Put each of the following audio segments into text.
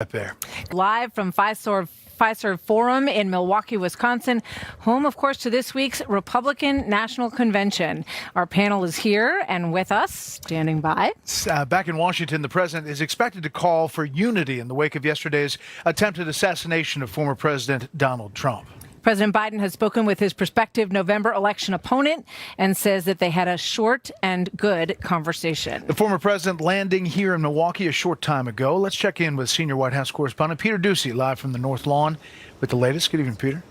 Up there. Live from Fiserv Forum in Milwaukee, Wisconsin, home, of course, to this week's Republican National Convention. Our panel is here and with us, standing by. Back in Washington, the president is expected to call for unity in the wake of yesterday's attempted assassination of former President Donald Trump. President Biden has spoken with his prospective November election opponent and says that they had a short and good conversation. The former president landing here in Milwaukee a short time ago. Let's check in with senior White House correspondent Peter Doocy, live from the North Lawn with the latest. Good evening, Peter.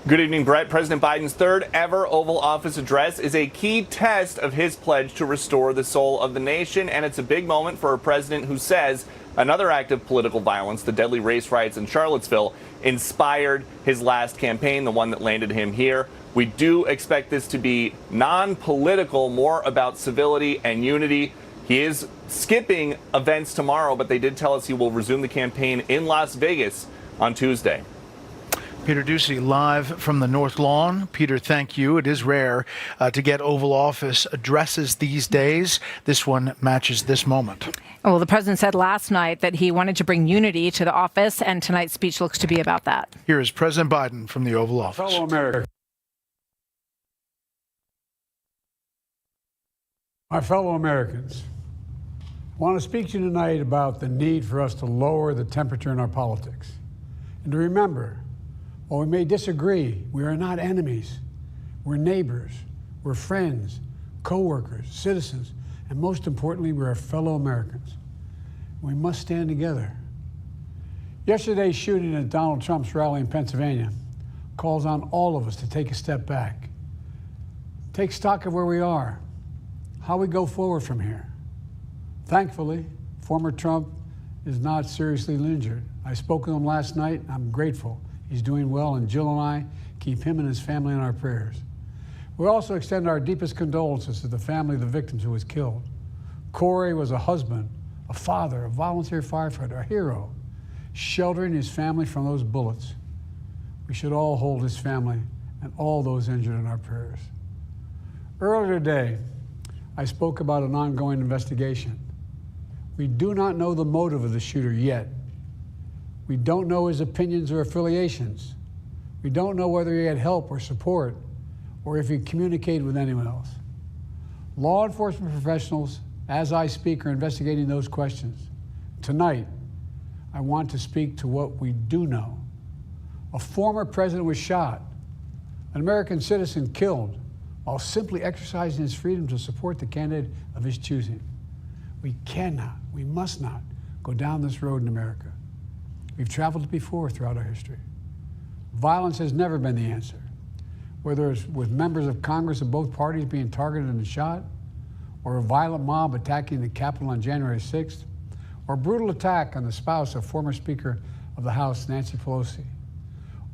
Good evening, Brett. President Biden's third ever Oval Office address is a key test of his pledge to restore the soul of the nation, and it's a big moment for a president who says another act of political violence, the deadly race riots in Charlottesville, inspired his last campaign, the one that landed him here. We do expect this to be non-political, more about civility and unity. He is skipping events tomorrow, but they did tell us he will resume the campaign in Las Vegas on Tuesday. Peter Doocy, live from the North Lawn. Peter, thank you. It is rare to get Oval Office addresses these days. This one matches this moment. Well, the president said last night that he wanted to bring unity to the office, and tonight's speech looks to be about that. Here is President Biden from the Oval Office. Fellow Americans. My fellow Americans, I want to speak to you tonight about the need for us to lower the temperature in our politics. And to remember, while we may disagree, we are not enemies. We're neighbors, we're friends, co-workers, citizens, and most importantly, we're fellow Americans. We must stand together. Yesterday's shooting at Donald Trump's rally in Pennsylvania calls on all of us to take a step back. Take stock of where we are, how we go forward from here. Thankfully, former Trump is not seriously injured. I spoke with him last night. I'm grateful. He's doing well, and Jill and I keep him and his family in our prayers. We also extend our deepest condolences to the family of the victims who was killed. Corey was a husband, a father, a volunteer firefighter, a hero, sheltering his family from those bullets. We should all hold his family and all those injured in our prayers. Earlier today, I spoke about an ongoing investigation. We do not know the motive of the shooter yet. We don't know his opinions or affiliations. We don't know whether he had help or support or if he communicated with anyone else. Law enforcement professionals, as I speak, are investigating those questions. Tonight, I want to speak to what we do know. A former president was shot, an American citizen killed, while simply exercising his freedom to support the candidate of his choosing. We cannot, we must not go down this road in America. We've traveled it before throughout our history. Violence has never been the answer. Whether it's with members of Congress of both parties being targeted and shot, or a violent mob attacking the Capitol on January 6th, or a brutal attack on the spouse of former Speaker of the House, Nancy Pelosi,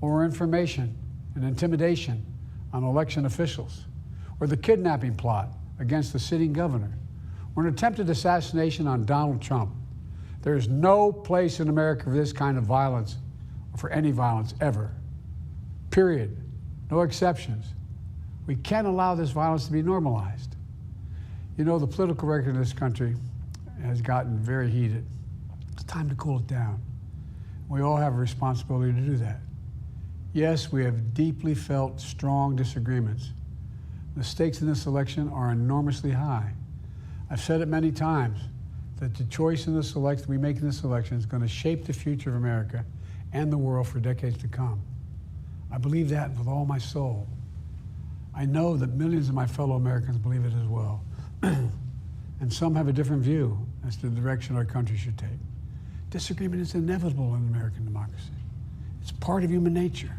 or information and intimidation on election officials, or the kidnapping plot against the sitting governor, or an attempted assassination on Donald Trump. There is no place in America for this kind of violence, or for any violence ever. Period. No exceptions. We can't allow this violence to be normalized. You know, the political record in this country has gotten very heated. It's time to cool it down. We all have a responsibility to do that. Yes, we have deeply felt strong disagreements. The stakes in this election are enormously high. I've said it many times that the choice in this election we make in this election is going to shape the future of America and the world for decades to come. I believe that with all my soul. I know that millions of my fellow Americans believe it as well. And some have a different view as to the direction our country should take. Disagreement is inevitable in American democracy. It's part of human nature.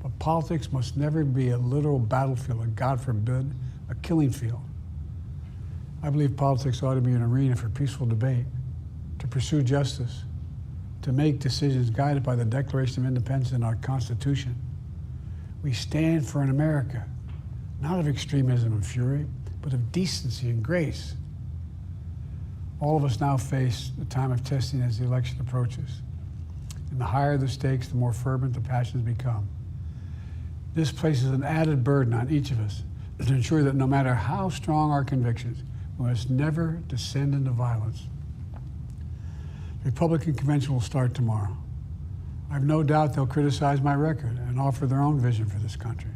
But politics must never be a literal battlefield, or God forbid, a killing field. I believe politics ought to be an arena for peaceful debate, to pursue justice, to make decisions guided by the Declaration of Independence and our Constitution. We stand for an America, not of extremism and fury, but of decency and grace. All of us now face a time of testing as the election approaches. And the higher the stakes, the more fervent the passions become. This places an added burden on each of us to ensure that no matter how strong our convictions, we must never descend into violence. The Republican convention will start tomorrow. I have no doubt they'll criticize my record and offer their own vision for this country.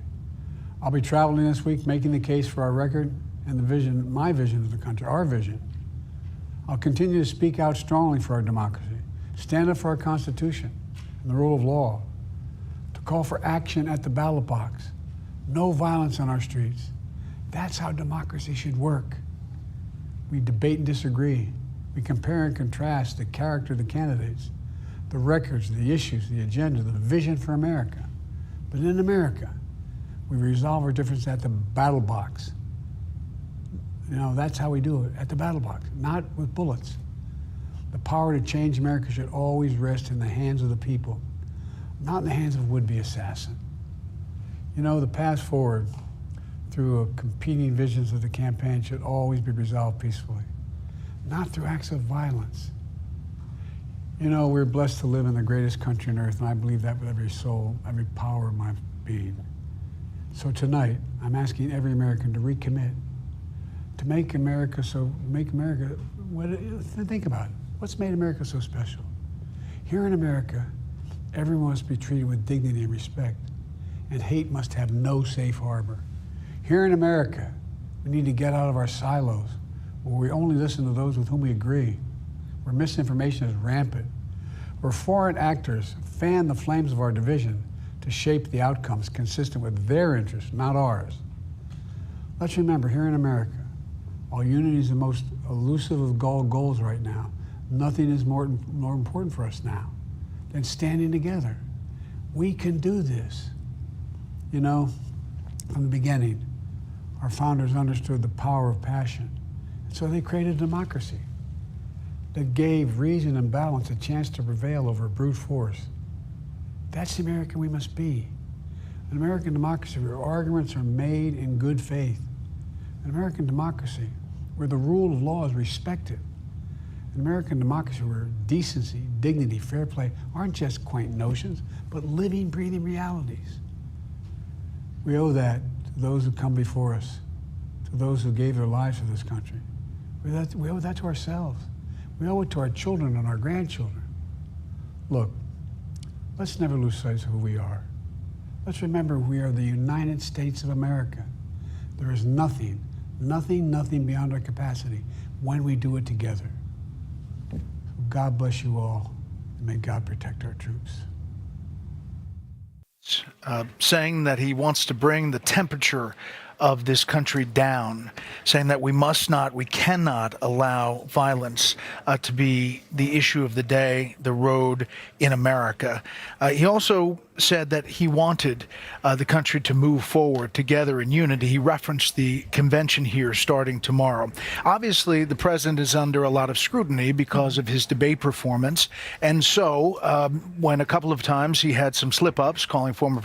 I'll be traveling this week making the case for our record and the vision, my vision of the country, our vision. I'll continue to speak out strongly for our democracy, stand up for our Constitution and the rule of law, to call for action at the ballot box, no violence on our streets. That's how democracy should work. We debate and disagree. We compare and contrast the character of the candidates, the records, the issues, the agenda, the vision for America. But in America, we resolve our differences at the battle box. You know, that's how we do it, at the battle box, not with bullets. The power to change America should always rest in the hands of the people, not in the hands of a would-be assassin. You know, the path forward through competing visions of the campaign should always be resolved peacefully, not through acts of violence. You know, we're blessed to live in the greatest country on earth, and I believe that with every soul, every power of my being. So tonight, I'm asking every American to recommit, to think about it. What's made America so special? Here in America, everyone must be treated with dignity and respect, and hate must have no safe harbor. Here in America, we need to get out of our silos, where we only listen to those with whom we agree, where misinformation is rampant, where foreign actors fan the flames of our division to shape the outcomes consistent with their interests, not ours. Let's remember, here in America, while unity is the most elusive of goals right now, nothing is more important for us now than standing together. We can do this. You know, from the beginning, our founders understood the power of passion, and so they created democracy that gave reason and balance a chance to prevail over brute force. That's the American we must be. An American democracy where arguments are made in good faith. An American democracy where the rule of law is respected. An American democracy where decency, dignity, fair play aren't just quaint notions, but living, breathing realities. We owe that to those who come before us, to those who gave their lives for this country. We owe that to ourselves. We owe it to our children and our grandchildren. Look, let's never lose sight of who we are. Let's remember we are the United States of America. There is nothing beyond our capacity when we do it together. God bless you all, and may God protect our troops. Saying that he wants to bring the temperature of this country down, saying that we cannot allow violence to be the issue of the day, the road in America. He also said that he wanted the country to move forward together in unity. He referenced the convention here starting tomorrow. Obviously, the president is under a lot of scrutiny because of his debate performance. And so when a couple of times he had some slip-ups, calling former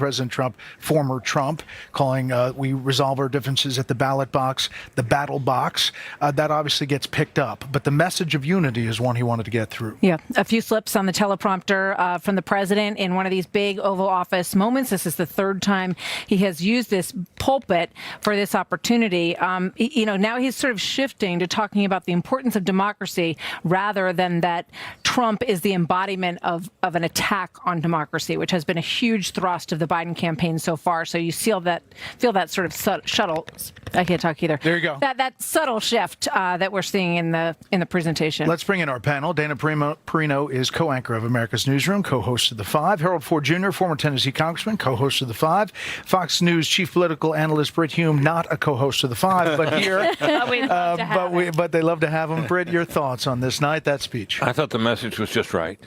Trump, calling we resolve our differences at the ballot box, the battle box, that obviously gets picked up. But the message of unity is one he wanted to get through. Yeah, a few slips on the teleprompter from the president in one of these big Oval Office moments. This is the third time he has used this pulpit for this opportunity. Now he's sort of shifting to talking about the importance of democracy rather than that Trump is the embodiment of an attack on democracy, which has been a huge thrust of the Biden campaign so far. So you feel that sort of shuttle. I can't talk either. There you go. That subtle shift that we're seeing in the presentation. Let's bring in our panel. Dana Perino is co-anchor of America's Newsroom, co-host of The Five. Harold Ford Jr., former Tennessee congressman, co-host of The Five. Fox News chief political analyst Brit Hume, not a co-host of The Five, but here. But they love to have him. Brit, your thoughts on this night, that speech? I thought the message was just right.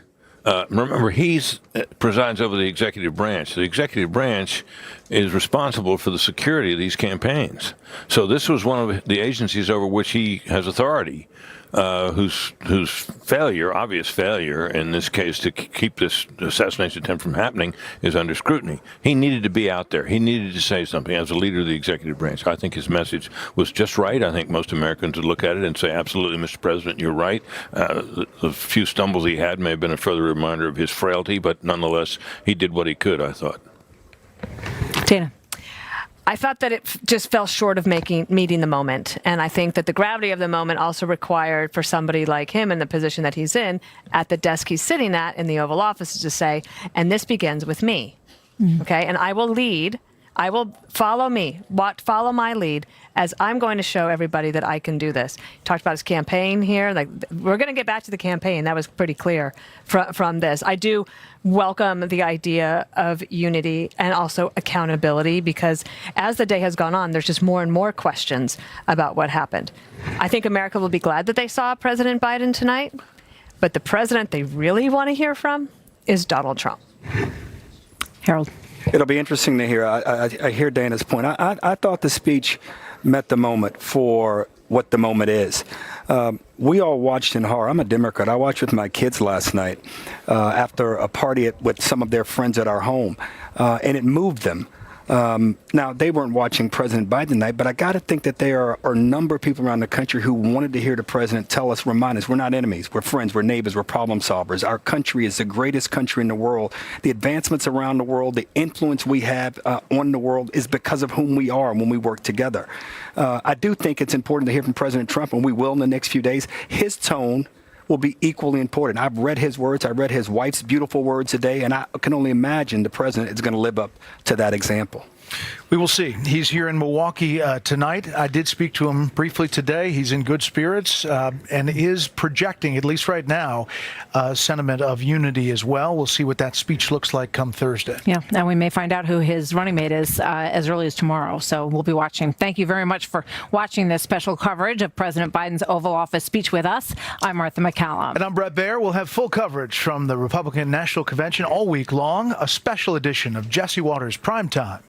Remember, he presides over the executive branch. The executive branch is responsible for the security of these campaigns. So this was one of the agencies over which he has authority, whose obvious failure in this case to keep this assassination attempt from happening is under scrutiny. He needed to be out there. He needed to say something as a leader of the executive branch. I think his message was just right. I think most Americans would look at it and say, absolutely, Mr. President, you're right. The few stumbles he had may have been a further reminder of his frailty, but nonetheless, he did what he could, I thought. Dana. I thought that it just fell short of meeting the moment. And I think that the gravity of the moment also required for somebody like him in the position that he's in, at the desk he's sitting at in the Oval Office, to say, and this begins with me. Okay? And I will lead. I will follow follow my lead, as I'm going to show everybody that I can do this. He talked about his campaign here. Like, we're going to get back to the campaign. That was pretty clear from this. I do welcome the idea of unity and also accountability, because as the day has gone on, there's just more and more questions about what happened. I think America will be glad that they saw President Biden tonight, but the president they really want to hear from is Donald Trump. Harold. It'll be interesting to hear. I hear Dana's point. I thought the speech met the moment for what the moment is. We all watched in horror. I'm a Democrat. I watched with my kids last night after a party with some of their friends at our home, and it moved them. Now, they weren't watching President Biden tonight, but I got to think that there are a number of people around the country who wanted to hear the president remind us, we're not enemies, we're friends, we're neighbors, we're problem solvers. Our country is the greatest country in the world. The advancements around the world, the influence we have on the world is because of whom we are when we work together. I do think it's important to hear from President Trump, and we will in the next few days. His tone will be equally important. I've read his words. I read his wife's beautiful words today, and I can only imagine the president is going to live up to that example. We will see. He's here in Milwaukee tonight. I did speak to him briefly today. He's in good spirits and is projecting, at least right now, a sentiment of unity as well. We'll see what that speech looks like come Thursday. Yeah, and we may find out who his running mate is as early as tomorrow. So we'll be watching. Thank you very much for watching this special coverage of President Biden's Oval Office speech with us. I'm Martha McCallum. And I'm Brett Baer. We'll have full coverage from the Republican National Convention all week long, a special edition of Jesse Watters Primetime.